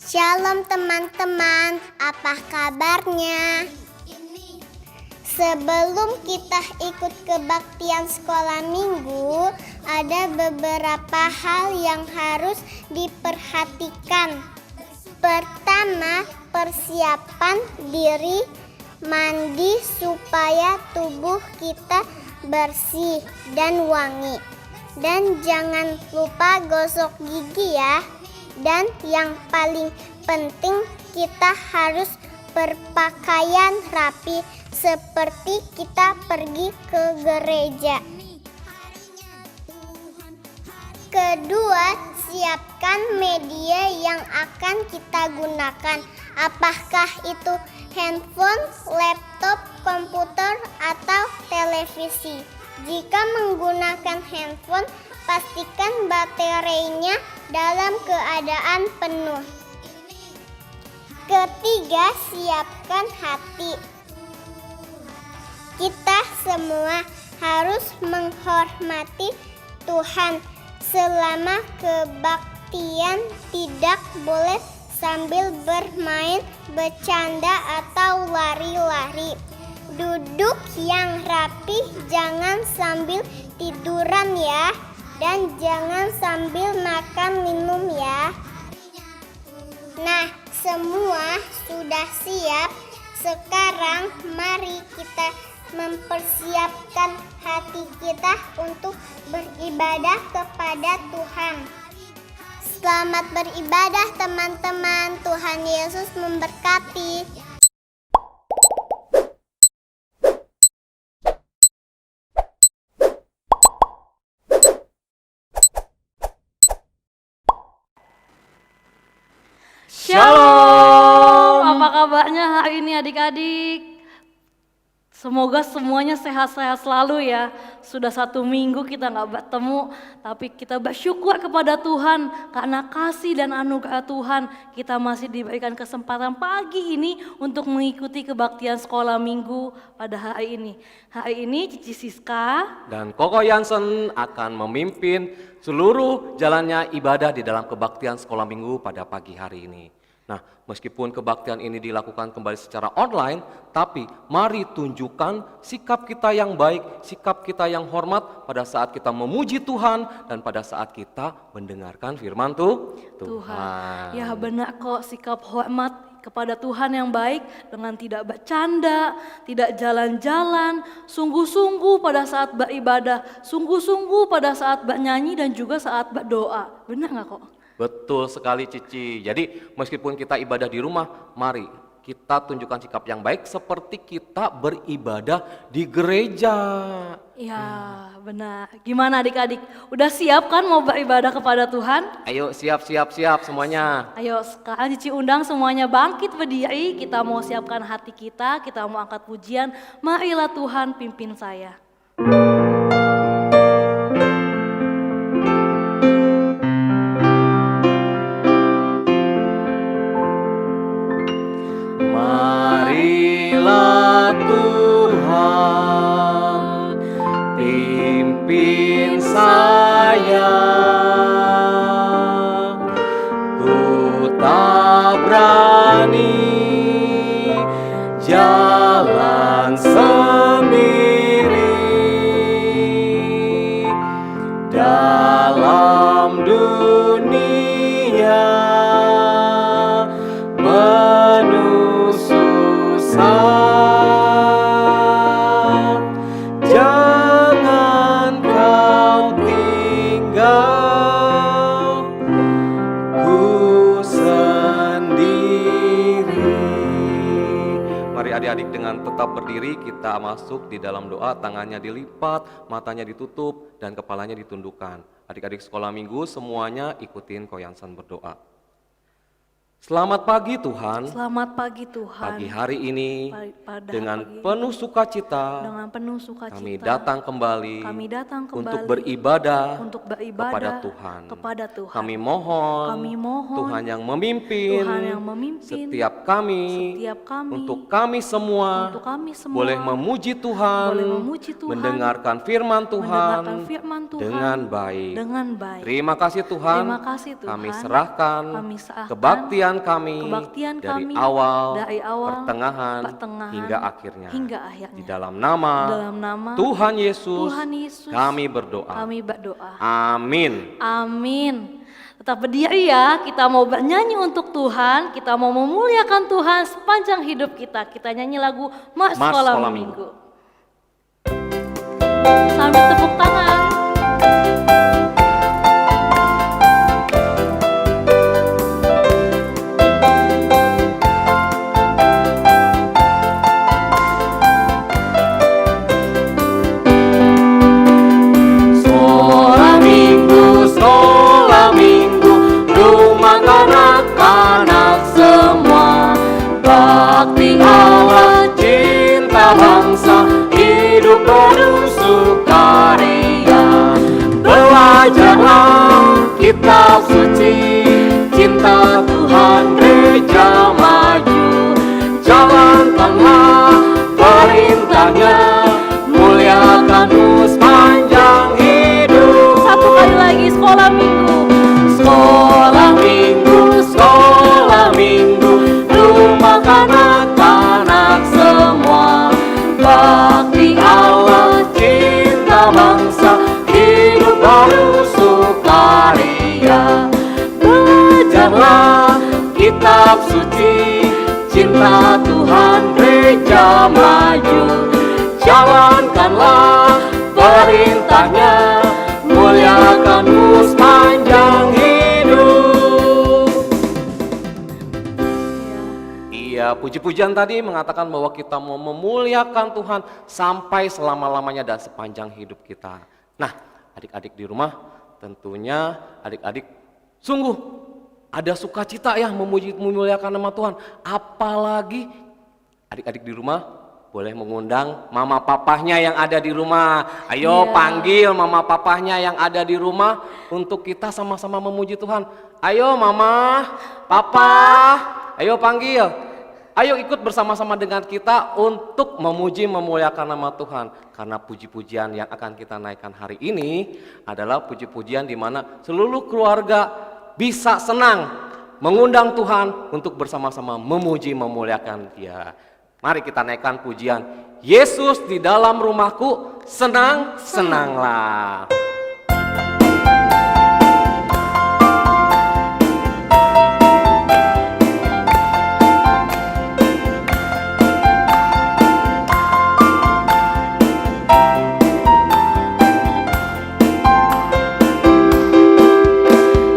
Shalom teman-teman, apa kabarnya? Sebelum kita ikut kebaktian sekolah minggu, ada beberapa hal yang harus diperhatikan. Pertama, persiapan diri, mandi supaya tubuh kita bersih dan wangi. Dan jangan lupa gosok gigi ya. Dan yang paling penting, kita harus berpakaian rapi seperti kita pergi ke gereja. Kedua, siapkan media yang akan kita gunakan. Apakah itu handphone, laptop, komputer, atau televisi? Jika menggunakan handphone, pastikan baterainya dalam keadaan penuh. Ketiga, siapkan hati. Kita semua harus menghormati Tuhan. Selama kebaktian tidak boleh sambil bermain, bercanda, atau lari-lari. Duduk yang rapi, jangan sambil tiduran ya. Dan jangan sambil makan minum ya. Nah, semua sudah siap. Sekarang mari kita mempersiapkan hati kita untuk beribadah kepada Tuhan. Selamat beribadah teman-teman. Tuhan Yesus memberkati. Shalom, apa kabarnya hari ini adik-adik? Semoga semuanya sehat-sehat selalu ya. Sudah 1 minggu kita gak bertemu, tapi kita bersyukur kepada Tuhan karena kasih dan anugerah Tuhan. Kita masih diberikan kesempatan pagi ini untuk mengikuti kebaktian sekolah minggu pada hari ini. Hari ini Cici Siska dan Koko Yansen akan memimpin seluruh jalannya ibadah di dalam kebaktian sekolah minggu pada pagi hari ini. Nah, meskipun kebaktian ini dilakukan kembali secara online, tapi mari tunjukkan sikap kita yang baik, sikap kita yang hormat pada saat kita memuji Tuhan dan pada saat kita mendengarkan firman Tuhan. Ya benar kok, sikap hormat kepada Tuhan yang baik dengan tidak bercanda, tidak jalan-jalan, sungguh-sungguh pada saat beribadah, sungguh-sungguh pada saat bernyanyi dan juga saat berdoa. Benar nggak kok? Betul sekali Cici. Jadi meskipun kita ibadah di rumah, mari kita tunjukkan sikap yang baik seperti kita beribadah di gereja. Ya benar. Gimana adik-adik? Udah siap kan mau beribadah kepada Tuhan? Ayo siap semuanya. Ayo sekarang Cici undang semuanya bangkit berdiri. Kita mau siapkan hati kita mau angkat pujian. Marilah Tuhan pimpin saya. Marilah Tuhan pimpin saya, ku tak berani jalan sendiri dalam dunia penuh susah. Jangan kau tinggal ku sendiri. Mari adik-adik dengan tetap berdiri kita masuk di dalam doa, tangannya dilipat, matanya ditutup, dan kepalanya ditundukkan. Adik-adik sekolah minggu semuanya ikutin Ko Yansen berdoa. Selamat pagi Tuhan. Selamat pagi Tuhan. Pagi hari ini dengan pagi penuh sukacita kami datang kembali untuk beribadah kepada Tuhan. Kami mohon Tuhan yang memimpin setiap kami untuk kami semua boleh memuji Tuhan, mendengarkan firman Tuhan dengan baik. Terima kasih Tuhan. Kami serahkan kebaktian kebaktian kami dari awal, pertengahan, hingga akhirnya. Di dalam nama Tuhan Yesus, kami berdoa. Amin. Amin. Tetap berdiri ya, kita mau bernyanyi untuk Tuhan, kita mau memuliakan Tuhan sepanjang hidup kita. Kita nyanyi lagu Mas Sekolah Minggu. Sambil tepuk tangan. Sekolah minggu, rumah kanak-kanak semua. Bakti Allah, cinta bangsa, hidup penuh sukaria. Belajarlah kitab suci, cinta Tuhan gereja maju. Jalankanlah perintahnya, muliakan sepanjang hidup. Satu kali lagi, sekolah minggu. Sekolah minggu, sekolah minggu, rumah kanak-kanak semua. Bakti Allah, cinta bangsa, hidup baru sukaria. Belajarlah kitab suci, cinta Tuhan gereja maju. Jalankanlah perintahnya, muliakan sepanjang hidup. Iya, puji-pujian tadi mengatakan bahwa kita mau memuliakan Tuhan sampai selama-lamanya dan sepanjang hidup kita. Nah, adik-adik di rumah, tentunya adik-adik sungguh ada sukacita ya memuliakan nama Tuhan. Apalagi adik-adik di rumah boleh mengundang mama papahnya yang ada di rumah. Ayo panggil mama papahnya yang ada di rumah untuk kita sama-sama memuji Tuhan. Ayo mama, papa, ayo panggil. Ayo ikut bersama-sama dengan kita untuk memuji memuliakan nama Tuhan. Karena puji-pujian yang akan kita naikkan hari ini adalah puji-pujian di mana seluruh keluarga bisa senang mengundang Tuhan untuk bersama-sama memuji memuliakan Dia. Mari kita naikkan pujian Yesus di dalam rumahku, senang-senanglah.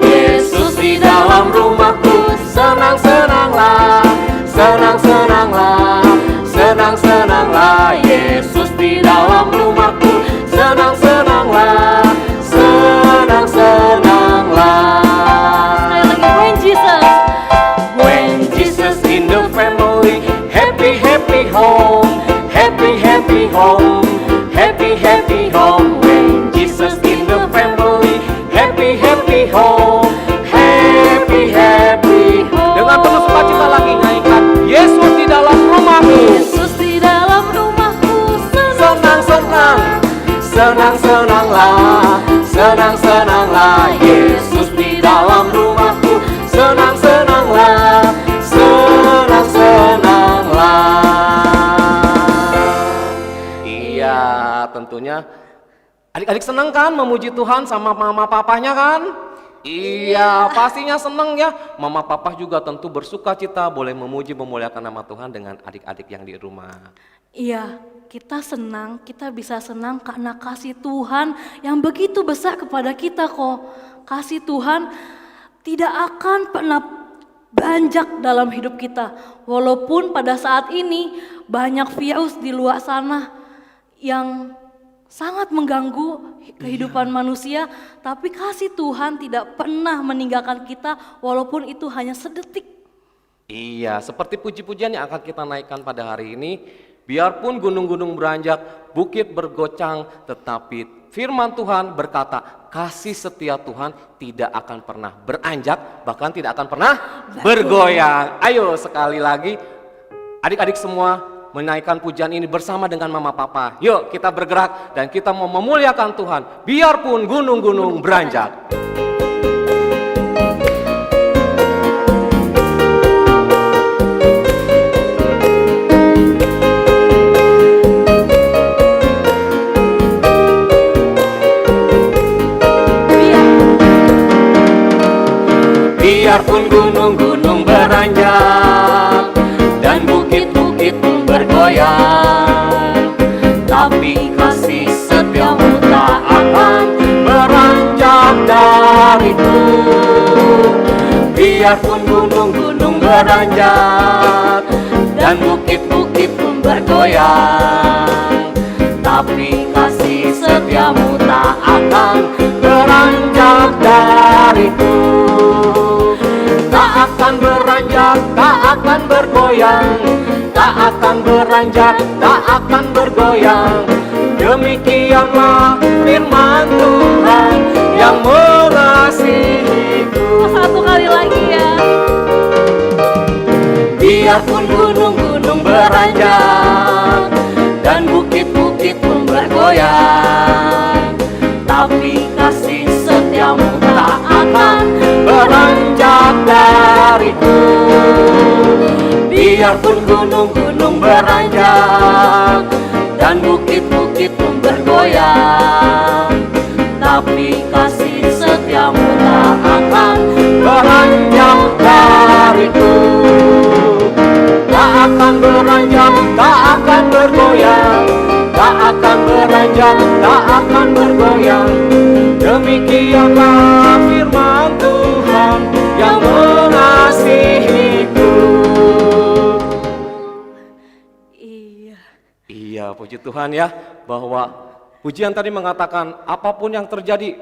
Yesus di dalam rumahku, senang-senanglah, senang-senanglah. Senang-senanglah, Yesus di dalam rumahku, senang-senanglah, senang-senanglah. When Jesus in the family, happy happy home, happy happy home, happy happy home. When Jesus in the family, happy happy home, happy happy home. Dengan penuh sukacita lagi nyanyikan Yesus di dalam rumahku. Senang-senanglah, senang-senanglah, Yesus di dalam rumahku, senang-senanglah, senang-senanglah. Iya, tentunya adik-adik senang kan memuji Tuhan sama mama papahnya kan? Iya, pastinya senang ya. Mama papa juga tentu bersuka cita boleh memuji memuliakan nama Tuhan dengan adik-adik yang di rumah. Iya, kita senang, kita bisa senang karena kasih Tuhan yang begitu besar kepada kita kok. Kasih Tuhan tidak akan pernah beranjak dalam hidup kita. Walaupun pada saat ini banyak virus di luar sana yang sangat mengganggu kehidupan manusia, tapi kasih Tuhan tidak pernah meninggalkan kita walaupun itu hanya sedetik. Iya, seperti puji-pujian yang akan kita naikkan pada hari ini. Biarpun gunung-gunung beranjak, bukit bergocang, tetapi firman Tuhan berkata, kasih setia Tuhan tidak akan pernah beranjak, bahkan tidak akan pernah bergoyang. Ayo sekali lagi, adik-adik semua menaikkan pujian ini bersama dengan mama papa. Yuk kita bergerak dan kita mau memuliakan Tuhan, biarpun gunung-gunung beranjak. Biarpun gunung-gunung beranjak dan bukit-bukit pun bergoyang, tapi kasih setiamu tak akan beranjak dariku. Biarpun gunung-gunung beranjak dan bukit-bukit pun bergoyang, tapi kasih setiamu tak akan beranjak dariku. Tak akan beranjak, tak akan bergoyang, tak akan beranjak, tak akan bergoyang. Demikianlah firman Tuhan yang mengasihiku. Satu kali lagi ya. Biarpun gunung-gunung beranjak dan bukit-bukit pun bergoyang, tapi kasih setiamu tak akan beranjak dariku. Biarpun gunung-gunung beranjak dan bukit-bukit pun bergoyang, tapi kasih setiamu tak akan beranjak dariku. Tak akan beranjak, tak akan bergoyang, tak akan beranjak, tak akan bergoyang. Demikianlah firman Tuhan yang mengasihiku. Iya. Iya, puji Tuhan ya, bahwa pujian tadi mengatakan apapun yang terjadi,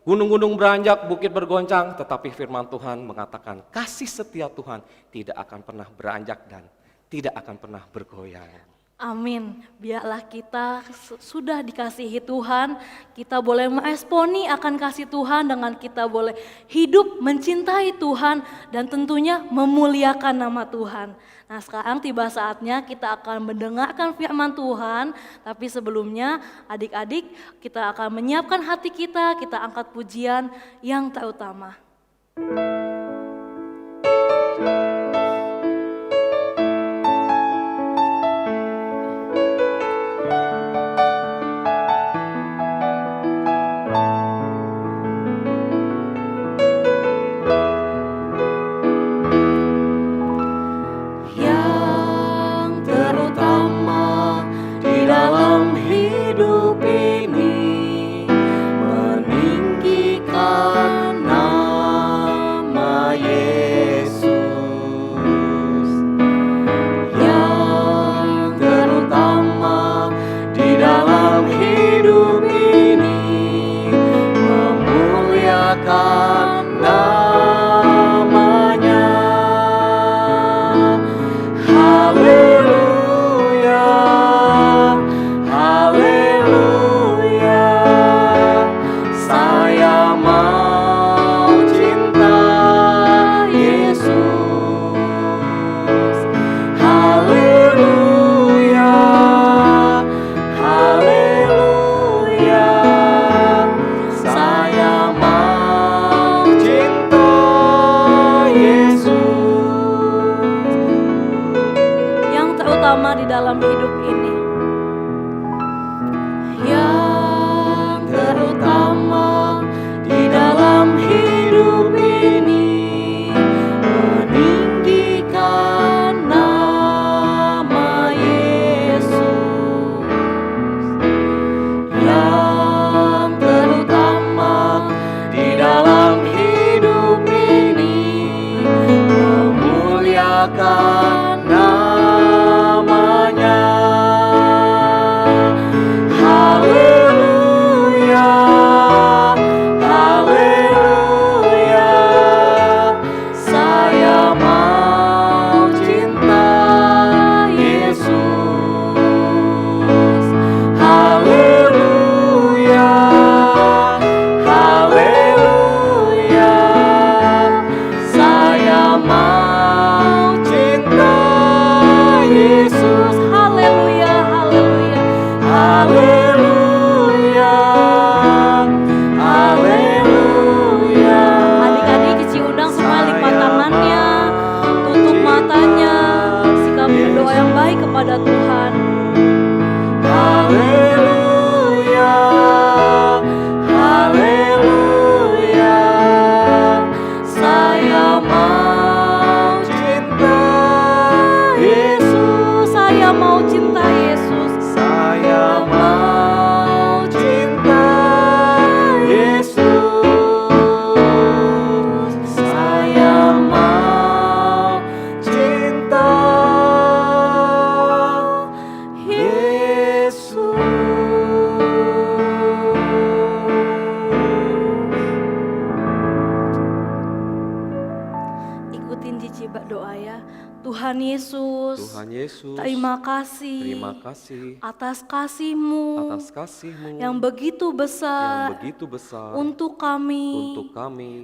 gunung-gunung beranjak, bukit bergoncang, tetapi firman Tuhan mengatakan kasih setia Tuhan tidak akan pernah beranjak dan tidak akan pernah bergoyang. Amin. Biarlah kita sudah dikasihi Tuhan, kita boleh meresponi akan kasih Tuhan dengan kita boleh hidup mencintai Tuhan dan tentunya memuliakan nama Tuhan. Nah, sekarang tiba saatnya kita akan mendengarkan firman Tuhan, tapi sebelumnya adik-adik kita akan menyiapkan hati kita angkat pujian yang terutama. Tuhan Yesus, Tuhan Yesus, terima kasih atas kasih-Mu yang begitu besar untuk kami.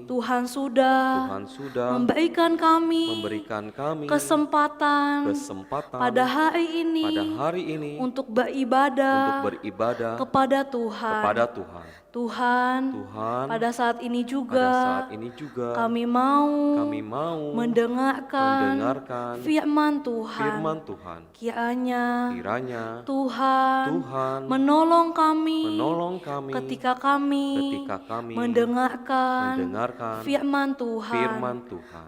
Tuhan sudah memberikan kami kesempatan pada hari ini untuk beribadah kepada Tuhan. Tuhan, pada saat ini juga kami mau mendengarkan firman Tuhan. Kiranya Tuhan menolong kami ketika kami mendengarkan firman Tuhan.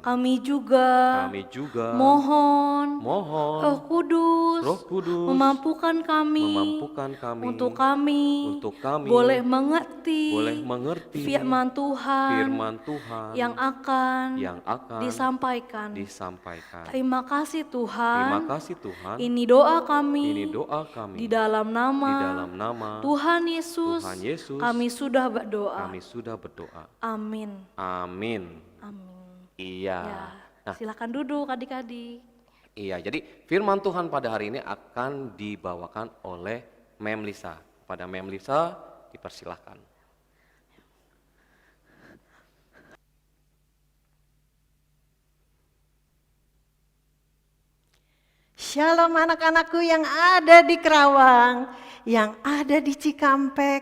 Kami juga mohon Roh Kudus memampukan kami untuk kami boleh mengerti firman Tuhan yang akan disampaikan. Terima kasih Tuhan. Ini doa kami di dalam nama Tuhan Yesus. Kami sudah berdoa. Amin. Amin. Iya. Ya, Nah, silakan duduk adik-adik. iya, jadi firman Tuhan pada hari ini akan dibawakan oleh Mem Lisa. Pada Mem Lisa dipersilahkan. Shalom anak-anakku yang ada di Kerawang, yang ada di Cikampek,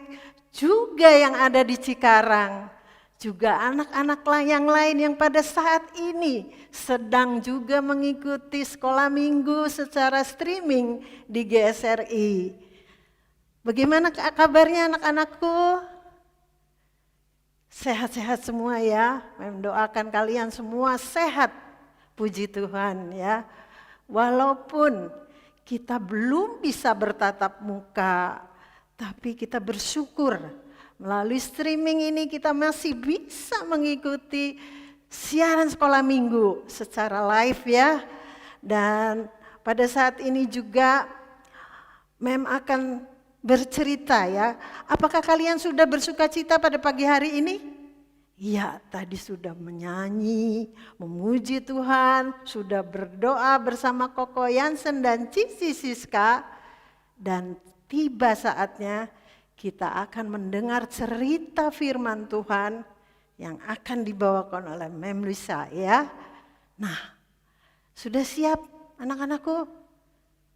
juga yang ada di Cikarang. Juga anak-anak yang lain yang pada saat ini sedang juga mengikuti sekolah minggu secara streaming di GSRI. Bagaimana kabarnya anak-anakku? Sehat-sehat semua ya, mendoakan kalian semua sehat, puji Tuhan ya. Walaupun kita belum bisa bertatap muka, tapi kita bersyukur melalui streaming ini kita masih bisa mengikuti siaran sekolah minggu secara live ya. Dan pada saat ini juga Mem akan bercerita ya. Apakah kalian sudah bersukacita pada pagi hari ini? Ya, tadi sudah menyanyi, memuji Tuhan, sudah berdoa bersama Koko Yansen dan Cici Siska. Dan tiba saatnya kita akan mendengar cerita firman Tuhan yang akan dibawakan oleh Mem Lisa ya. Nah, sudah siap anak-anakku?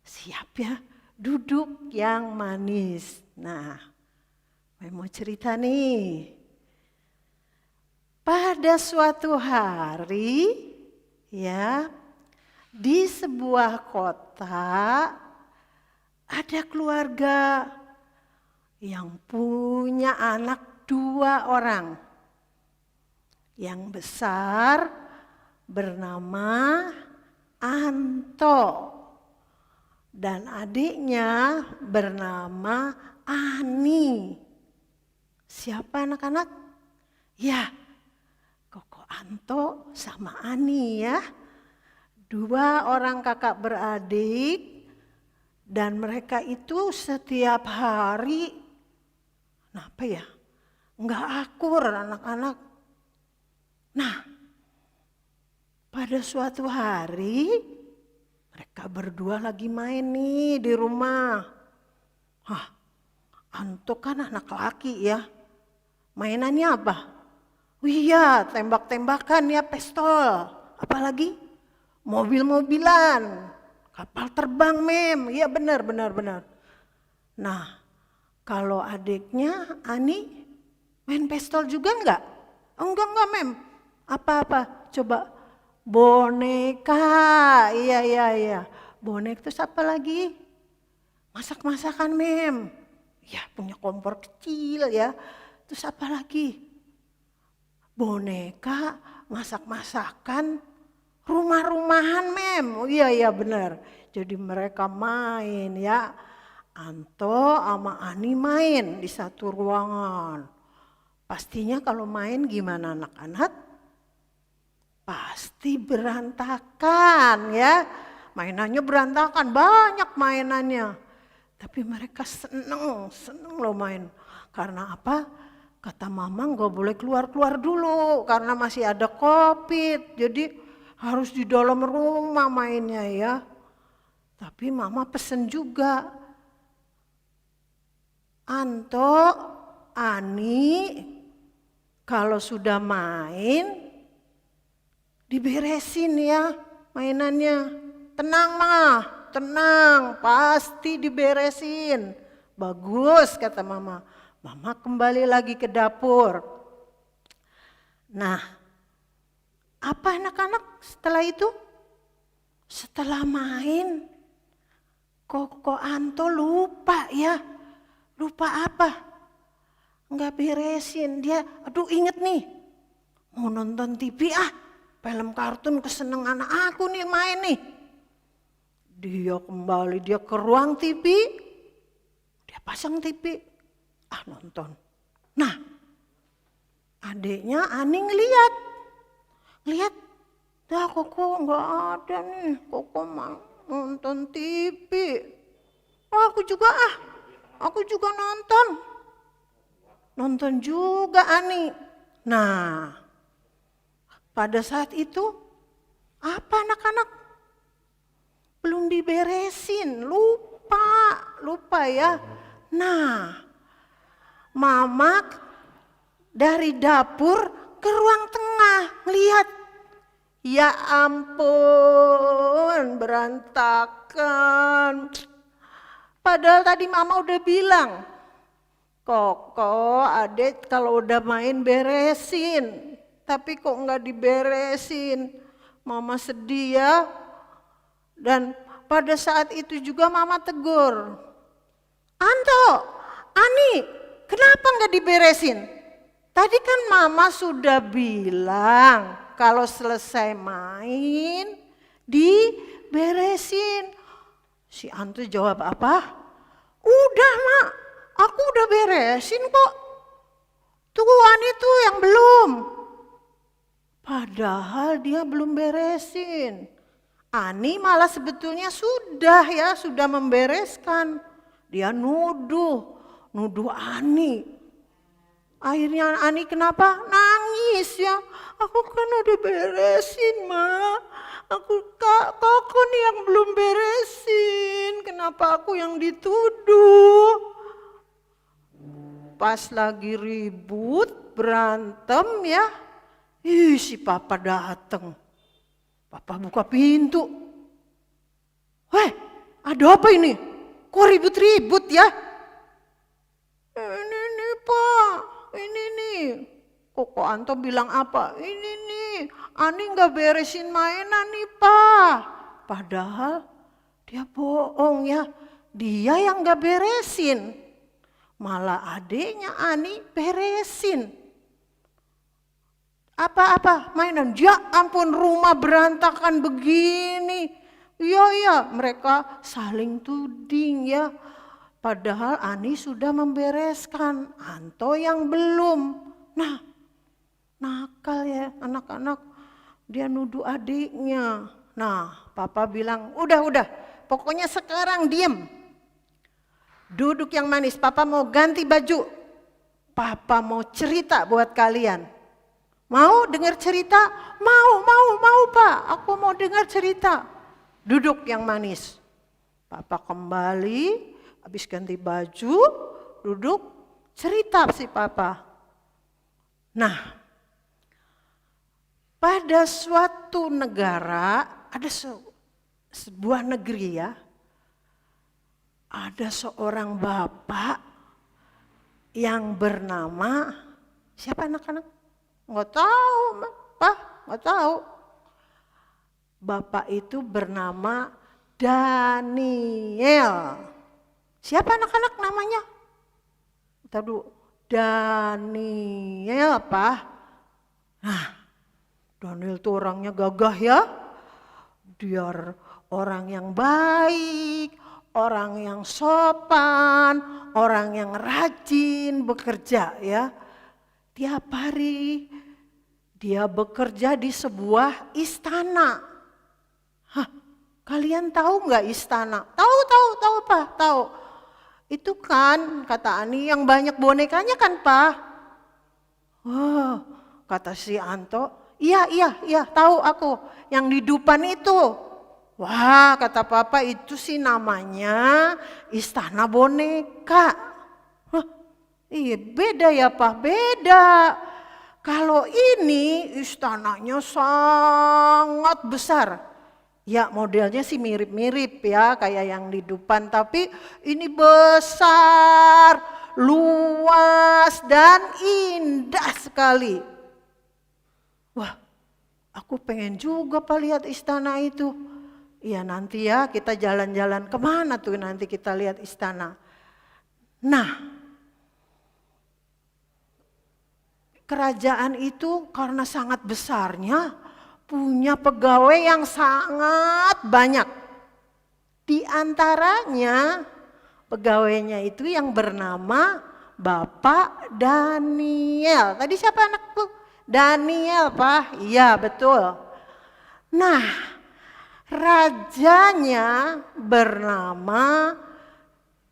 Siap ya, duduk yang manis. Nah, Mem mau cerita nih. Pada suatu hari ya, di sebuah kota ada keluarga yang punya anak 2 orang. Yang besar bernama Anto dan adiknya bernama Ani. Siapa anak-anak? Ya, Koko Anto sama Ani ya. 2 orang kakak beradik dan mereka itu setiap hari, kenapa ya? Enggak akur anak-anak. Nah, pada suatu hari mereka berdua lagi main nih di rumah. Anto kan anak laki ya. Mainannya apa? Iya, tembak-tembakan ya, pistol. Apalagi mobil-mobilan, kapal terbang Mem. Iya benar. Nah, kalau adiknya Ani main pistol juga enggak? Enggak Mem. Apa-apa? Coba boneka. Iya. Bonek terus apa lagi? Masak-masakan Mem. Ya punya kompor kecil ya. Terus apa lagi? Boneka, masak-masakan, rumah-rumahan Mem. Oh iya benar. Jadi mereka main ya. Anto sama Ani main di satu ruangan. Pastinya kalau main gimana anak-anak? Pasti berantakan ya. Mainannya berantakan, banyak mainannya. Tapi mereka seneng loh main. Karena apa? Kata mama nggak boleh keluar-keluar dulu karena masih ada COVID. Jadi harus di dalam rumah mainnya ya. Tapi mama pesen juga, Anto, Ani, kalau sudah main, diberesin ya mainannya. Tenang mah, tenang, pasti diberesin. Bagus kata mama. Mama kembali lagi ke dapur. Nah, apa anak-anak setelah itu? Setelah main, Koko Anto lupa ya. Lupa apa? Nggak beresin. Dia, aduh inget nih, mau nonton TV film kartun kesenangan aku nih main nih. Dia kembali, dia ke ruang TV, dia pasang TV, nonton. Nah, adiknya Ani ngeliat, dah Koko nggak ada nih, Koko nonton TV. Aku juga nonton juga Ani. Nah, pada saat itu apa anak-anak? Belum diberesin, lupa ya. Nah, mama dari dapur ke ruang tengah ngelihat, ya ampun berantakan. Padahal tadi mama udah bilang, Koko adek kalau udah main beresin, tapi kok nggak diberesin. Mama sedih ya. Dan pada saat itu juga mama tegur, Anto, Ani, kenapa nggak diberesin? Tadi kan mama sudah bilang kalau selesai main diberesin. Si Anto jawab apa? Udah mak, aku udah beresin kok. Tuh Ani tuh yang belum. Padahal dia belum beresin. Ani malah sebetulnya sudah membereskan. Dia nuduh Ani. Akhirnya Ani kenapa? Nangis ya. Aku kan udah beresin ma. Koko nih yang belum beresin. Kenapa aku yang dituduh? Pas lagi ribut, berantem ya. Si papa dateng. Papa buka pintu. Ada apa ini? Kok ribut-ribut ya? Ini nih Pak, ini nih. Koko Anto bilang apa? Ini nih, Ani nggak beresin mainan nih Pak. Padahal dia bohong ya. Dia yang nggak beresin. Malah adiknya Ani beresin. Apa mainan? Ya ampun rumah berantakan begini. Iya mereka saling tuding ya. Padahal Ani sudah membereskan, Anto yang belum. Nah, nakal ya anak-anak. Dia nuduh adiknya. Nah, papa bilang, udah, pokoknya sekarang diem. Duduk yang manis, papa mau ganti baju. Papa mau cerita buat kalian. Mau dengar cerita? Mau Pak, aku mau dengar cerita. Duduk yang manis. Papa kembali, habis ganti baju, duduk, cerita si papa. Nah, pada suatu negara, ada sebuah negeri ya, ada seorang bapak yang bernama, siapa anak-anak? Nggak tahu, Pak, nggak tahu. Bapak itu bernama Daniel. Siapa anak-anak namanya? Ntar dulu, Daniel, Pak. Nah, Daniel tuh orangnya gagah ya. Dia orang yang baik, orang yang sopan, orang yang rajin bekerja ya. Tiap hari dia bekerja di sebuah istana. Kalian tahu nggak istana? Tahu Pak, tahu. Itu kan kata Ani yang banyak bonekanya kan Pak. Kata si Anto, Iya, tahu aku. Yang di Dupan itu. Wah, kata papa itu sih namanya istana boneka. Hah, iya beda ya Pak, beda. Kalau ini istananya sangat besar. Ya modelnya sih mirip-mirip ya kayak yang di Dupan. Tapi ini besar, luas dan indah sekali. Wah, aku pengen juga Pak lihat istana itu. Iya nanti ya kita jalan-jalan kemana tuh nanti kita lihat istana. Nah, kerajaan itu karena sangat besarnya punya pegawai yang sangat banyak. Di antaranya pegawainya itu yang bernama Bapak Daniel. Tadi siapa anakku? Daniel Pak, iya betul. Nah, rajanya bernama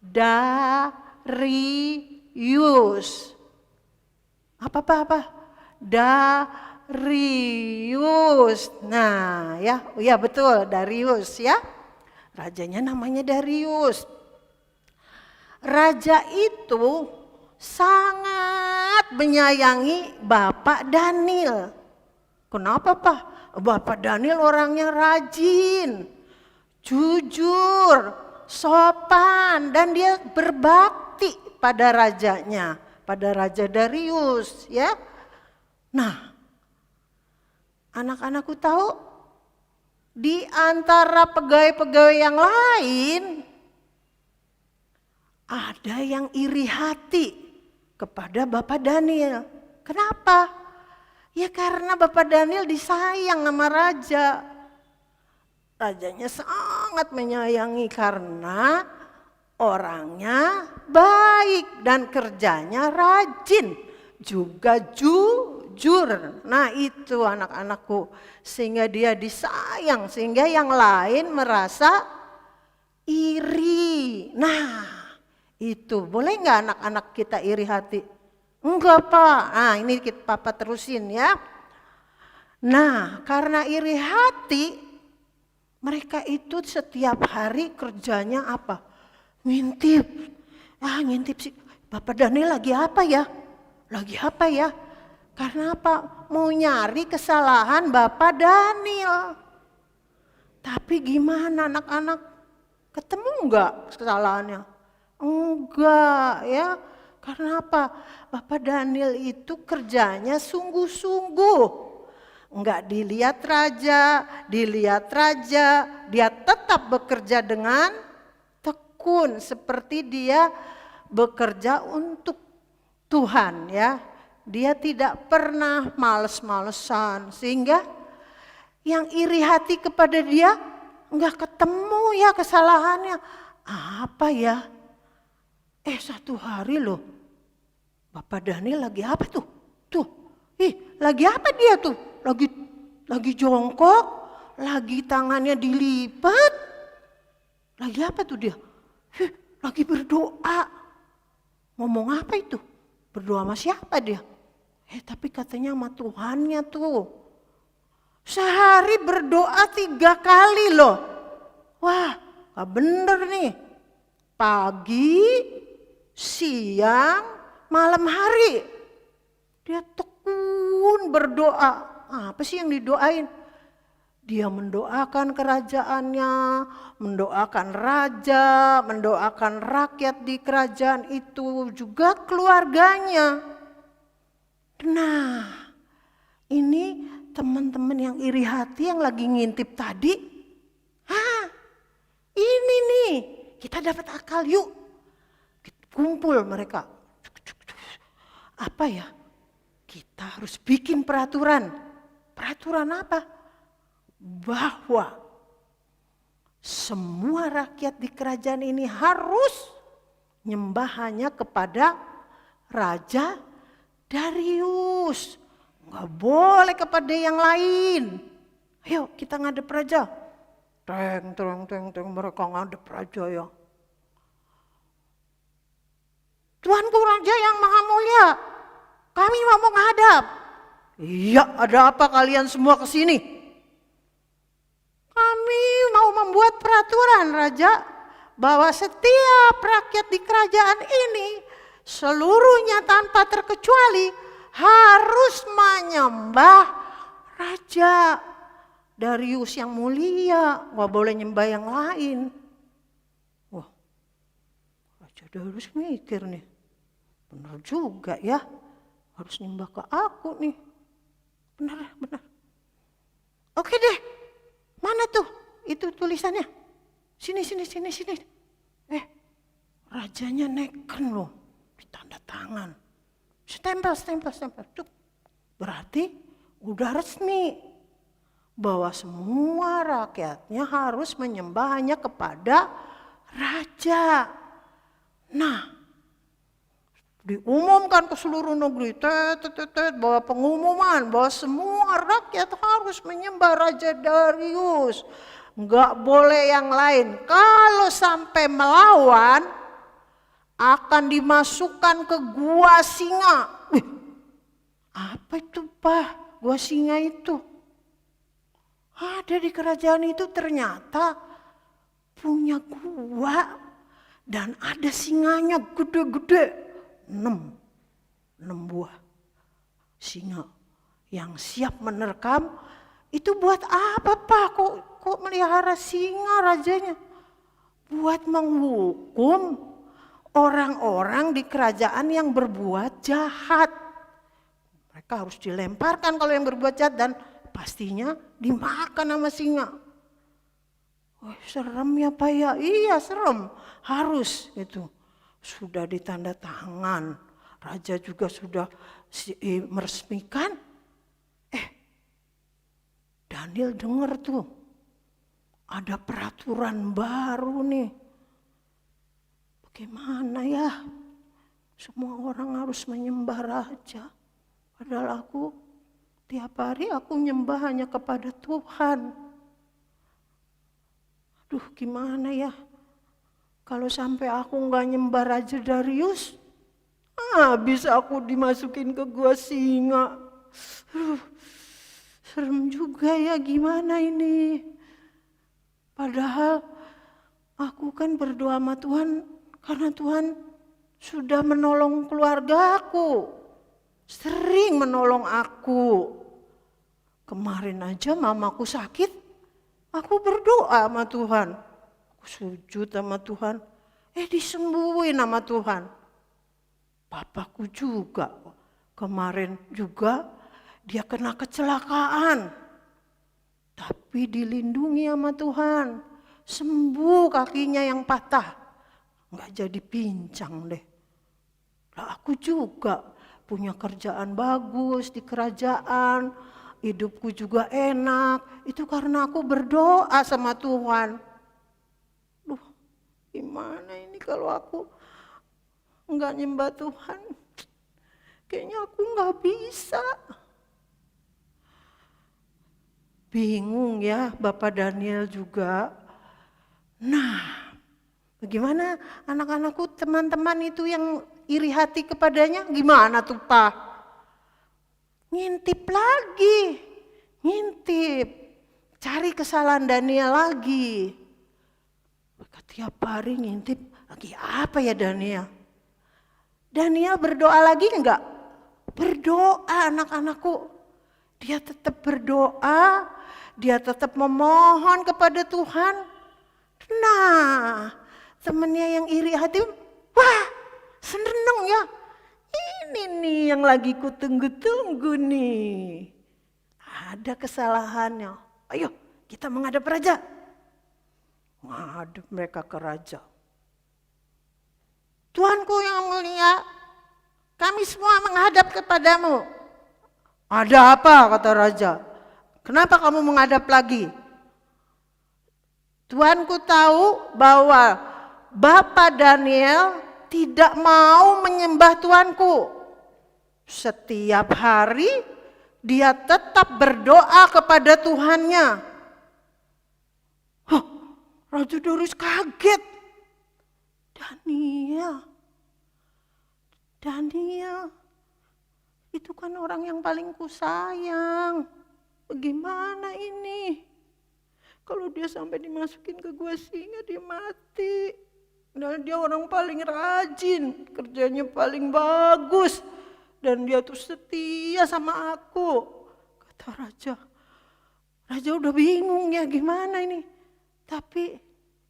Darius. Apa? Darius. Nah, ya betul Darius ya. Rajanya namanya Darius. Raja itu sangat menyayangi Bapak Daniel. Kenapa Pak? Bapak Daniel orangnya rajin, jujur, sopan, dan dia berbakti pada rajanya, pada Raja Darius ya. Nah, anak-anakku tahu di antara pegawai-pegawai yang lain ada yang iri hati kepada Bapak Daniel. Kenapa? Ya karena Bapak Daniel disayang sama raja. Rajanya sangat menyayangi karena orangnya baik dan kerjanya rajin. Juga jujur. Nah itu anak-anakku. Sehingga dia disayang. Sehingga yang lain merasa iri. Nah itu boleh nggak anak-anak kita iri hati? Enggak Pak, nah ini Papa terusin ya. Nah karena iri hati, mereka itu setiap hari kerjanya apa? Ngintip. Ngintip sih, Bapak Daniel lagi apa ya? Karena apa? Mau nyari kesalahan Bapak Daniel. Tapi gimana anak-anak? Ketemu enggak kesalahannya? Enggak ya. Karena apa? Bapak Daniel itu kerjanya sungguh-sungguh. Enggak dilihat raja, dia tetap bekerja dengan tekun. Seperti dia bekerja untuk Tuhan ya. Dia tidak pernah males-malesan. Sehingga yang iri hati kepada dia enggak ketemu ya kesalahannya. Apa ya? Satu hari loh, Bapak Daniel lagi apa tuh? Lagi apa dia tuh? Lagi jongkok, lagi tangannya dilipat. Lagi apa tuh dia? Lagi berdoa. Ngomong apa itu? Berdoa sama siapa dia? Tapi katanya sama Tuhannya tuh. Sehari berdoa 3 kali loh. Wah, gak bener nih. Pagi, siang, malam hari. Dia tekun berdoa. Apa sih yang didoain? Dia mendoakan kerajaannya, mendoakan raja, mendoakan rakyat di kerajaan itu, juga keluarganya. Nah, ini teman-teman yang iri hati yang lagi ngintip tadi. Ini nih, kita dapat akal yuk. Kumpul mereka. Apa ya? Kita harus bikin peraturan. Peraturan apa? Bahwa semua rakyat di kerajaan ini harus nyembah hanya kepada Raja Darius. Nggak boleh kepada yang lain. Ayo kita ngadep raja. Teng, mereka ngadep raja ya. Tuanku Raja yang Maha Mulia, kami mau menghadap. Iya, ada apa kalian semua ke sini? Kami mau membuat peraturan, Raja, bahwa setiap rakyat di kerajaan ini seluruhnya tanpa terkecuali harus menyembah Raja Darius yang mulia, nggak boleh nyembah yang lain. Wah, Raja Darius mikir nih, benar juga ya, harus nyembah ke aku nih. Benar. Oke deh, mana tuh itu tulisannya? Sini. Rajanya neken loh, ditanda tangan. Stempel. Cuk. Berarti udah resmi bahwa semua rakyatnya harus menyembah hanya kepada raja. Nah, diumumkan ke seluruh negeri, bahwa pengumuman bahwa semua rakyat harus menyembah Raja Darius. Enggak boleh yang lain. Kalau sampai melawan, akan dimasukkan ke gua singa. Wih, apa itu Pak, gua singa itu? Ada di kerajaan itu ternyata punya gua dan ada singanya gede-gede. 6 buah singa yang siap menerkam. Itu buat apa Pak? Kok melihara singa rajanya? Buat menghukum orang-orang di kerajaan yang berbuat jahat. Mereka harus dilemparkan kalau yang berbuat jahat dan pastinya dimakan sama singa. Oh, serem ya Pak ya? Iya serem, harus itu. Sudah ditanda tangan, raja juga sudah meresmikan. Daniel dengar tuh, ada peraturan baru nih. Bagaimana ya? Semua orang harus menyembah raja. Padahal tiap hari aku nyembah hanya kepada Tuhan. Aduh gimana ya? Kalau sampai aku nggak nyembah Raja Darius, bisa aku dimasukin ke gua singa. Serem juga ya, gimana ini? Padahal aku kan berdoa sama Tuhan karena Tuhan sudah menolong keluargaku. Sering menolong aku. Kemarin aja mamaku sakit, aku berdoa sama Tuhan. Aku sujud sama Tuhan, disembuhin sama Tuhan. Papaku juga, kemarin juga dia kena kecelakaan. Tapi dilindungi sama Tuhan. Sembuh kakinya yang patah. Nggak jadi pincang deh. Lah aku juga punya kerjaan bagus di kerajaan. Hidupku juga enak. Itu karena aku berdoa sama Tuhan. Duh, gimana ini kalau aku nggak nyembah Tuhan? Kayaknya aku nggak bisa. Bingung ya Bapak Daniel juga. Nah, bagaimana anak-anakku, teman-teman itu yang iri hati kepadanya, gimana tuh Pak? Ngintip lagi, cari kesalahan Daniel lagi. Maka tiap hari ngintip, lagi apa ya Daniel? Daniel berdoa lagi enggak? Berdoa anak-anakku. Dia tetap berdoa, dia tetap memohon kepada Tuhan. Nah, temennya yang iri hati, wah seneng ya. Ini nih yang lagi kutunggu-tunggu nih. Ada kesalahannya. Ayo kita menghadap raja. Menghadap mereka ke raja. Tuanku yang mulia, kami semua menghadap kepadamu. Ada apa kata raja? Kenapa kamu menghadap lagi? Tuanku tahu bahwa Bapak Daniel tidak mau menyembah Tuanku. Setiap hari dia tetap berdoa kepada Tuhannya. Raja Darius kaget. Daniel, Itu kan orang yang paling kusayang. Bagaimana ini? Kalau dia sampai dimasukin ke gua singa, dia mati. Dan dia orang paling rajin, kerjanya paling bagus. Dan dia tuh setia sama aku. Kata raja. Raja udah bingung ya, gimana ini? Tapi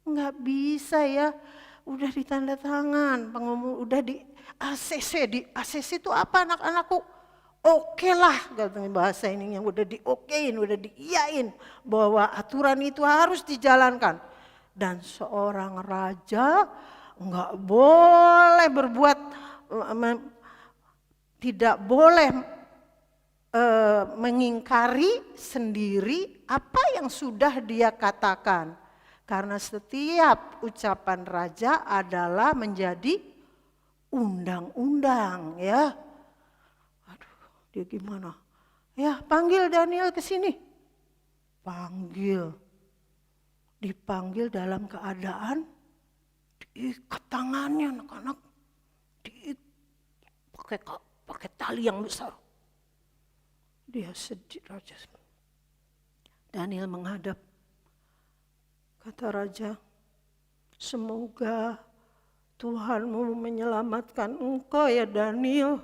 nggak bisa ya. Udah ditanda tangan, pengumuman udah di ACC. Di ACC itu apa anak-anakku? Oke lah, katanya bahasa ini yang udah diokein, udah diiyain bahwa aturan itu harus dijalankan. Dan seorang raja nggak boleh berbuat, tidak boleh mengingkari sendiri apa yang sudah dia katakan. Karena setiap ucapan raja adalah menjadi undang-undang ya. Aduh, dia gimana? Ya, panggil Daniel ke sini. Panggil. Dipanggil dalam keadaan diikat tangannya anak-anak. Pakai tali yang besar. Dia sedih raja. Daniel menghadap. Kata raja, semoga Tuhanmu menyelamatkan engkau ya Daniel.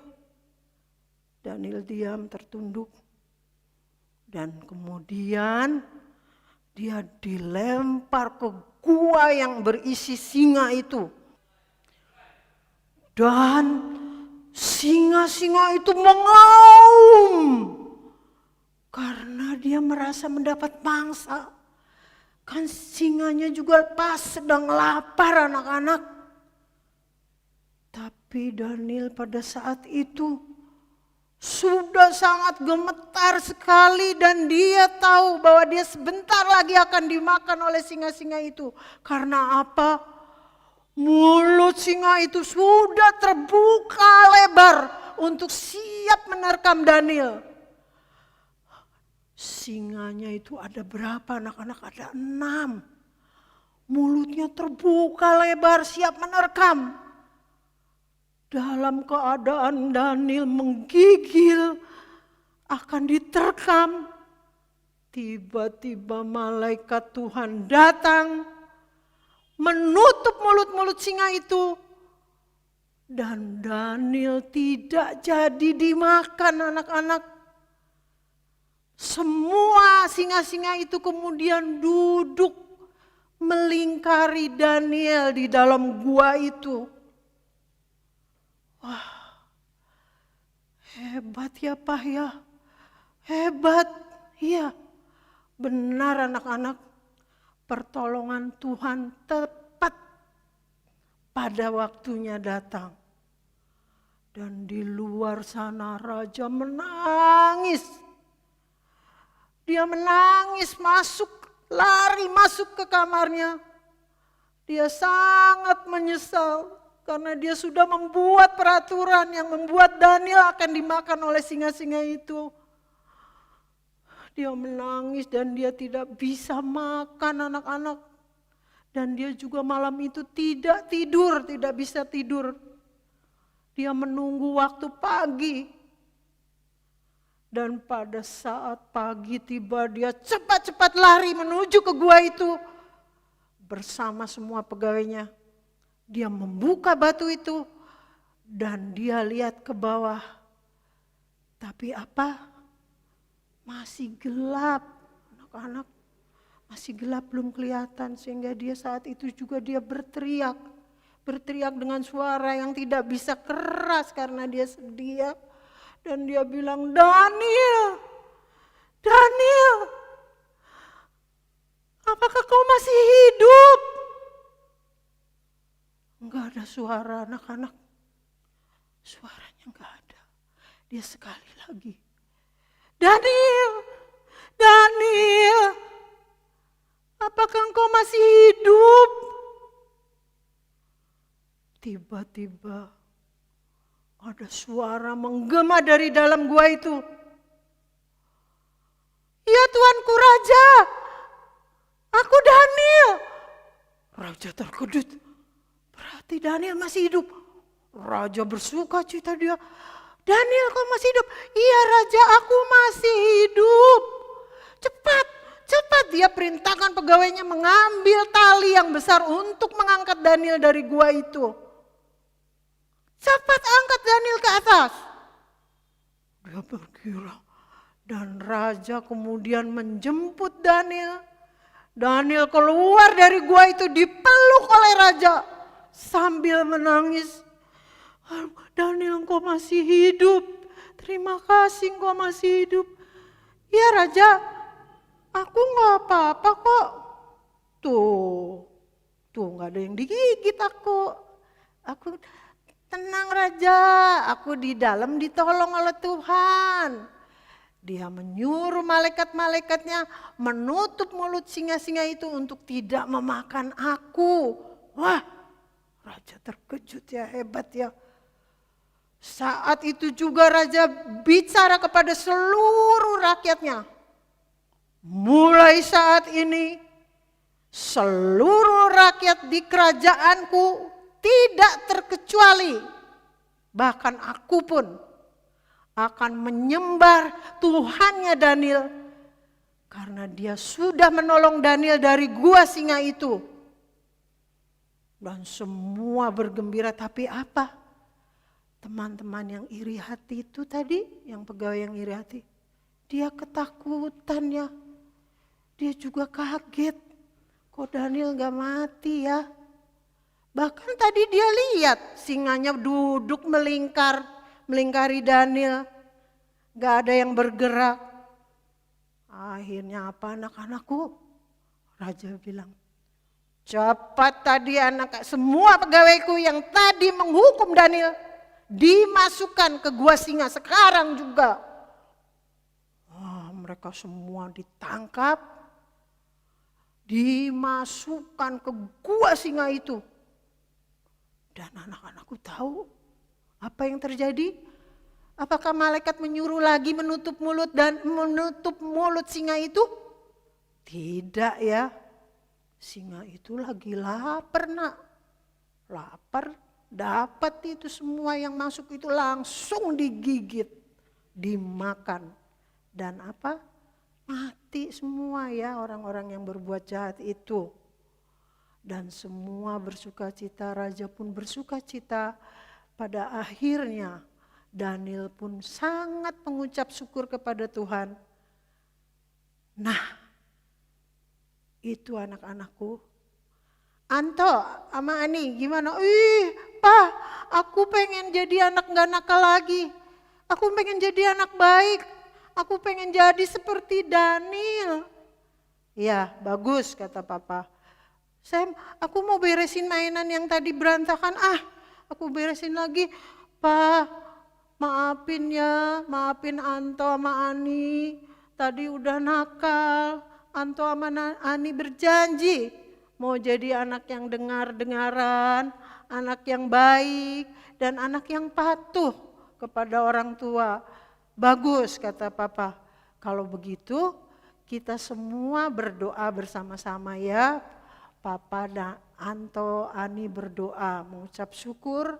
Daniel diam tertunduk. Dan kemudian dia dilempar ke gua yang berisi singa itu. Dan singa-singa itu mengaum. Karena dia merasa mendapat mangsa. Kan singanya juga pas sedang lapar anak-anak. Tapi Daniel pada saat itu sudah sangat gemetar sekali dan dia tahu bahwa dia sebentar lagi akan dimakan oleh singa-singa itu. Karena apa? Mulut singa itu sudah terbuka lebar untuk siap menerkam Daniel. Singanya itu ada berapa anak-anak? Ada 6. Mulutnya terbuka lebar siap menerkam. Dalam keadaan Daniel menggigil akan diterkam. Tiba-tiba malaikat Tuhan datang menutup mulut-mulut singa itu. Dan Daniel tidak jadi dimakan anak-anak. Semua singa-singa itu kemudian duduk melingkari Daniel di dalam gua itu. Wah, hebat ya Pak ya, hebat. Iya, benar anak-anak, pertolongan Tuhan tepat pada waktunya datang. Dan di luar sana raja menangis. Dia menangis, lari masuk ke kamarnya. Dia sangat menyesal karena dia sudah membuat peraturan yang membuat Daniel akan dimakan oleh singa-singa itu. Dia menangis dan dia tidak bisa makan anak-anak. Dan dia juga malam itu tidak tidur, tidak bisa tidur. Dia menunggu waktu pagi. Dan pada saat pagi tiba dia cepat-cepat lari menuju ke gua itu. Bersama semua pegawainya. Dia membuka batu itu. Dan dia lihat ke bawah. Tapi apa? Masih gelap. Anak-anak masih gelap, belum kelihatan. Sehingga dia saat itu juga dia berteriak. Berteriak dengan suara yang tidak bisa keras karena dia sedih. Dan dia bilang, Daniel, Daniel, apakah kau masih hidup? Enggak ada suara anak-anak. Suaranya enggak ada. Dia sekali lagi, Daniel, Daniel, apakah engkau masih hidup? Tiba-tiba ada suara menggema dari dalam gua itu. Ya Tuanku Raja, aku Daniel. Raja terkejut. Berarti Daniel masih hidup. Raja bersuka cita dia. Daniel, kau masih hidup? Iya Raja, aku masih hidup. Cepat, cepat, dia perintahkan pegawainya mengambil tali yang besar untuk mengangkat Daniel dari gua itu. Cepat angkat Daniel ke atas. Dia berkira. Dan raja kemudian menjemput Daniel. Daniel keluar dari gua itu dipeluk oleh raja sambil menangis. Daniel, engkau masih hidup. Terima kasih engkau masih hidup. Ya Raja, aku nggak apa-apa kok. Tuh nggak ada yang digigit aku. Aku tenang Raja, aku di dalam ditolong oleh Tuhan. Dia menyuruh malaikat-malaikatnya menutup mulut singa-singa itu untuk tidak memakan aku. Wah, Raja terkejut ya, hebat ya. Saat itu juga Raja bicara kepada seluruh rakyatnya. Mulai saat ini seluruh rakyat di kerajaanku tidak terkecuali, bahkan aku pun akan menyembah Tuhannya Daniel karena dia sudah menolong Daniel dari gua singa itu. Dan semua bergembira, tapi apa? Teman-teman yang iri hati itu tadi, yang pegawai yang iri hati, dia ketakutan ya. Dia juga kaget, kok Daniel gak mati ya. Bahkan tadi dia lihat singanya duduk melingkari Daniel. Gak ada yang bergerak. Akhirnya apa anak-anakku? Raja bilang, cepat tadi semua pegawaiku yang tadi menghukum Daniel dimasukkan ke gua singa sekarang juga. Mereka semua ditangkap, dimasukkan ke gua singa itu. Dan anak-anakku tahu apa yang terjadi? Apakah malaikat menyuruh lagi menutup mulut singa itu? Tidak ya. Singa itu lagi lapar nak. Lapar, dapat itu semua yang masuk itu langsung digigit, dimakan. Dan apa? Mati semua ya orang-orang yang berbuat jahat itu. Dan semua bersuka cita, raja pun bersuka cita. Pada akhirnya Daniel pun sangat mengucap syukur kepada Tuhan. Nah, itu anak-anakku. Anto sama Ani gimana? Pak, aku pengen jadi anak gak nakal lagi. Aku pengen jadi anak baik. Aku pengen jadi seperti Daniel. Ya, bagus kata papa. Sam, aku mau beresin mainan yang tadi berantakan. Aku beresin lagi. Pak, maafin ya, maafin Anto sama Ani. Tadi udah nakal. Anto sama Ani berjanji mau jadi anak yang dengar-dengaran, anak yang baik, dan anak yang patuh kepada orang tua. Bagus kata papa. Kalau begitu kita semua berdoa bersama-sama ya. Papa dan Anto, Ani berdoa mengucap syukur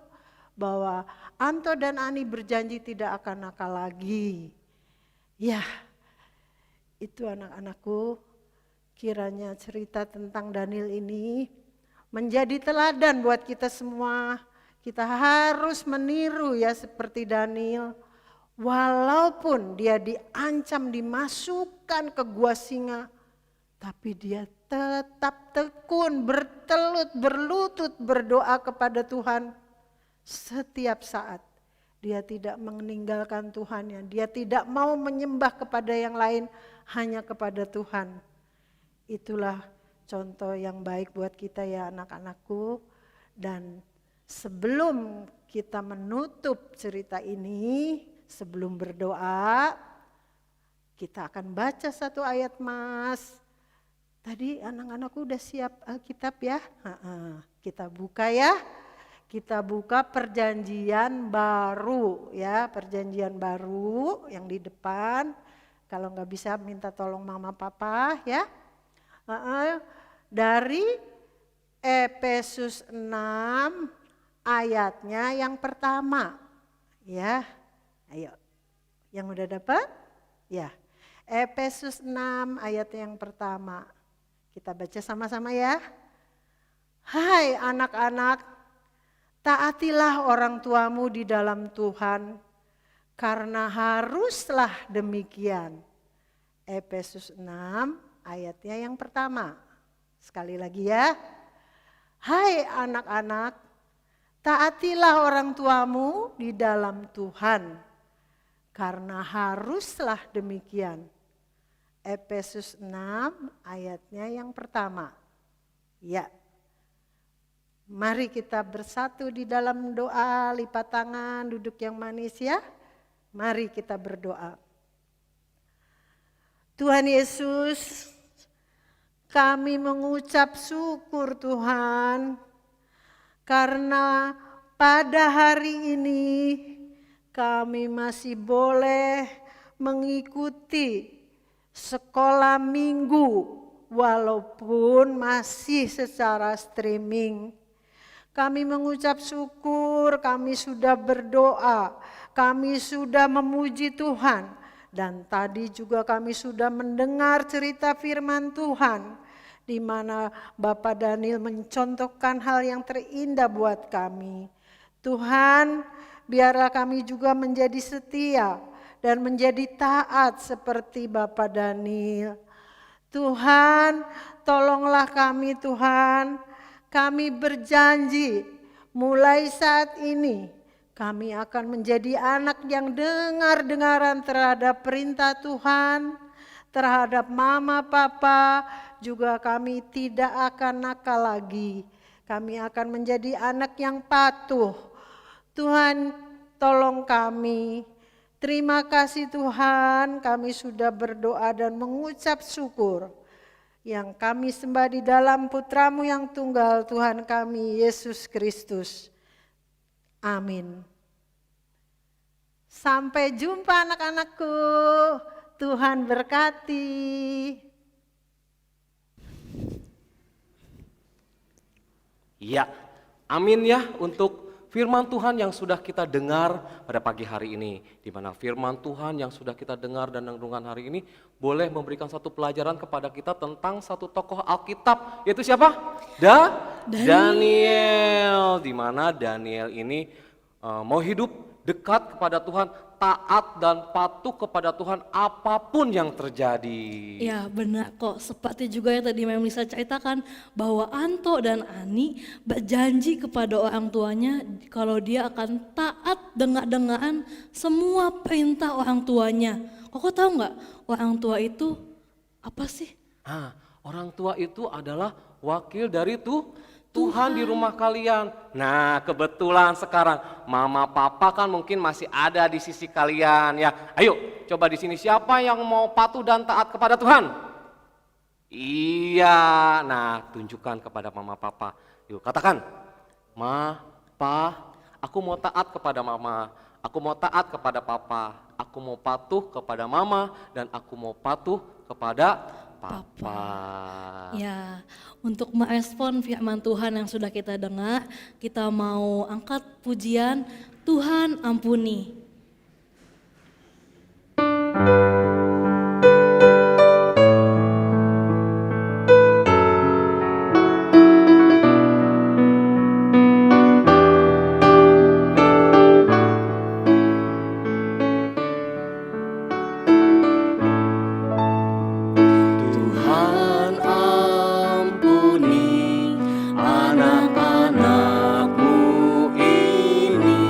bahwa Anto dan Ani berjanji tidak akan nakal lagi. Ya, itu anak-anakku, kiranya cerita tentang Daniel ini menjadi teladan buat kita semua. Kita harus meniru ya seperti Daniel. Walaupun dia diancam dimasukkan ke gua singa, tapi dia tetap tekun, berlutut berdoa kepada Tuhan setiap saat. Dia tidak meninggalkan Tuhannya, dia tidak mau menyembah kepada yang lain, hanya kepada Tuhan. Itulah contoh yang baik buat kita ya anak-anakku. Dan sebelum kita menutup cerita ini, sebelum berdoa, kita akan baca satu ayat Mas. Tadi anak-anakku udah siap Alkitab ya? Kita buka ya. Kita buka perjanjian baru ya, perjanjian baru yang di depan. Kalau nggak bisa minta tolong mama papa ya. Dari Efesus 6 ayatnya yang pertama ya. Ayo, yang udah dapat? Ya, Efesus 6 ayat yang pertama. Kita baca sama-sama ya. Hai anak-anak, taatilah orang tuamu di dalam Tuhan, karena haruslah demikian. Efesus 6 ayatnya yang pertama. Sekali lagi ya. Hai anak-anak, taatilah orang tuamu di dalam Tuhan, karena haruslah demikian. Efesus 6 ayatnya yang pertama. Ya. Mari kita bersatu di dalam doa, lipat tangan, duduk yang manis ya. Mari kita berdoa. Tuhan Yesus, kami mengucap syukur Tuhan, karena pada hari ini kami masih boleh mengikuti sekolah minggu walaupun masih secara streaming. Kami mengucap syukur, kami sudah berdoa, kami sudah memuji Tuhan. Dan tadi juga kami sudah mendengar cerita firman Tuhan, di mana Bapak Daniel mencontohkan hal yang terindah buat kami. Tuhan, biarlah kami juga menjadi setia dan menjadi taat seperti Bapak Daniel. Tuhan, tolonglah kami Tuhan. Kami berjanji mulai saat ini kami akan menjadi anak yang dengar-dengaran terhadap perintah Tuhan, terhadap mama papa, juga kami tidak akan nakal lagi. Kami akan menjadi anak yang patuh. Tuhan, tolong kami. Terima kasih Tuhan, kami sudah berdoa dan mengucap syukur. Yang kami sembah di dalam Putra-Mu yang tunggal, Tuhan kami Yesus Kristus. Amin. Sampai jumpa anak-anakku. Tuhan berkati. Ya, amin ya untuk firman Tuhan yang sudah kita dengar pada pagi hari ini. Di mana firman Tuhan yang sudah kita dengar dan renungan hari ini boleh memberikan satu pelajaran kepada kita tentang satu tokoh Alkitab, yaitu siapa? Daniel. Di mana Daniel ini mau hidup dekat kepada Tuhan, taat dan patuh kepada Tuhan apapun yang terjadi. Ya benar kok, seperti juga yang tadi Mem Lisa ceritakan bahwa Anto dan Ani berjanji kepada orang tuanya kalau dia akan taat dengar-dengaran semua perintah orang tuanya. Kok tahu nggak orang tua itu apa sih? Orang tua itu adalah wakil dari Tuhan di rumah kalian. Nah, kebetulan sekarang mama papa kan mungkin masih ada di sisi kalian ya. Ayo, coba di sini siapa yang mau patuh dan taat kepada Tuhan? Iya. Nah, tunjukkan kepada mama papa. Yuk, katakan. Ma, pa, aku mau taat kepada mama. Aku mau taat kepada papa. Aku mau patuh kepada mama dan aku mau patuh kepada Papa. Ya, untuk merespon firman Tuhan yang sudah kita dengar, kita mau angkat pujian Tuhan ampuni. Anak-anakmu ini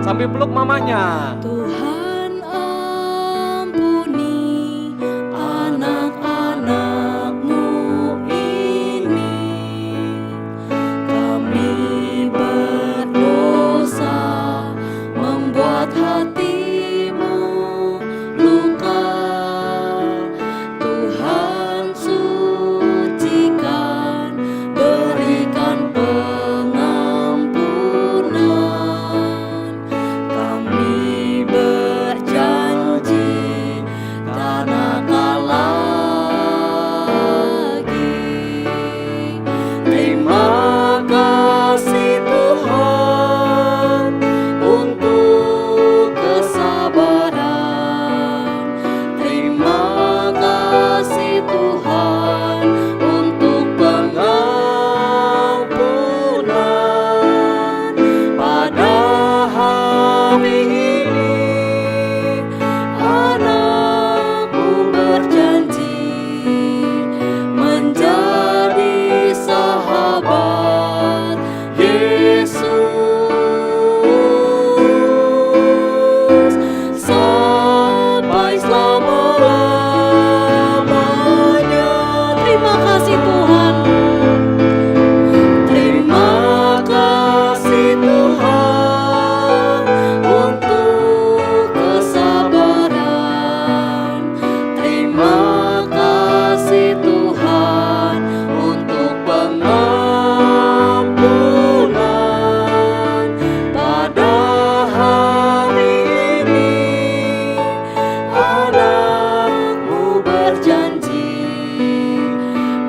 sambil peluk mamanya. Tuhan ampuni anak-anak-Mu ini. Kami berdosa membuat hati-Mu luka. Tuhan sucikan, berikan pengampunan. Kami berjanji tak nakal lagi. Terima kasih Tuhan untuk kesabaran. Terima kasih Tuhan untuk pengampunan. Pada hari ini anak-Mu berjanji menjadi sahabat Yesus sampai selama-lamanya. Terima kasih Tuhan. Terima kasih Tuhan untuk kesabaran. Terima kasih Tuhan untuk pengampunan. Pada hari ini anak-Mu berjanji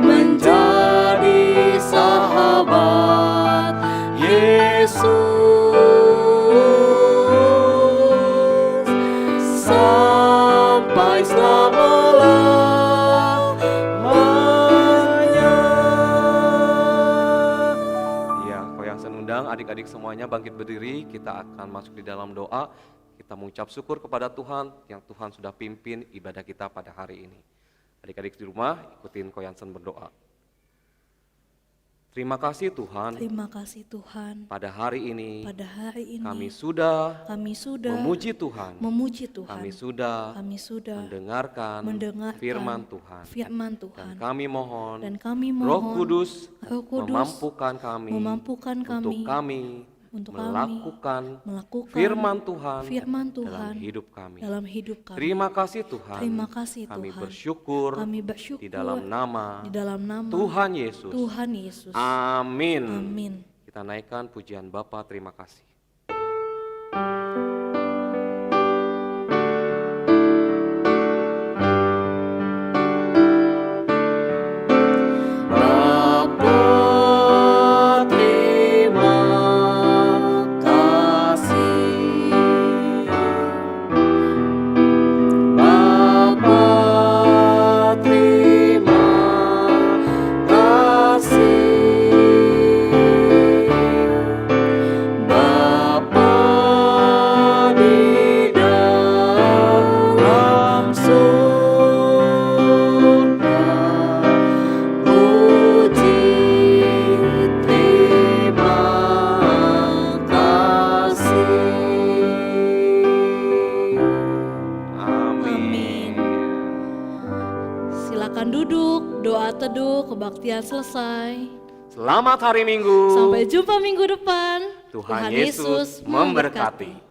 menjadi sahabat Yesus sampai selama-lamanya. Ya, Koyan Senundang, adik-adik semuanya bangkit berdiri, kita akan masuk di dalam doa. Kita mengucap syukur kepada Tuhan yang Tuhan sudah pimpin ibadah kita pada hari ini. Adik-adik di rumah, ikutin Koyansen berdoa. Terima kasih Tuhan, Terima kasih Tuhan. pada hari ini Pada hari ini kami sudah kami sudah memuji Tuhan, memuji Tuhan. kami sudah Kami sudah mendengarkan firman Tuhan. firman Dan Tuhan. kami mohon Dan kami Roh mohon Kudus Roh Kudus memampukan kami untuk kami melakukan melakukan firman Tuhan firman dalam Tuhan hidup kami. dalam hidup kami. Terima kasih Tuhan. Terima kasih Kami Tuhan. bersyukur Kami bersyukur di dalam nama di dalam nama Tuhan Yesus. Tuhan Yesus. Amin. Amin. Kita naikkan pujian Bapa, terima kasih. Bapa, terima kasih. Bapa, terima kasih. Bapa di dalam surga, puji terima kasih. Amin. Silakan duduk, doa teduh, kebaktian selesai. Selamat hari Minggu. Sampai jumpa minggu depan. Tuhan Yesus memberkati.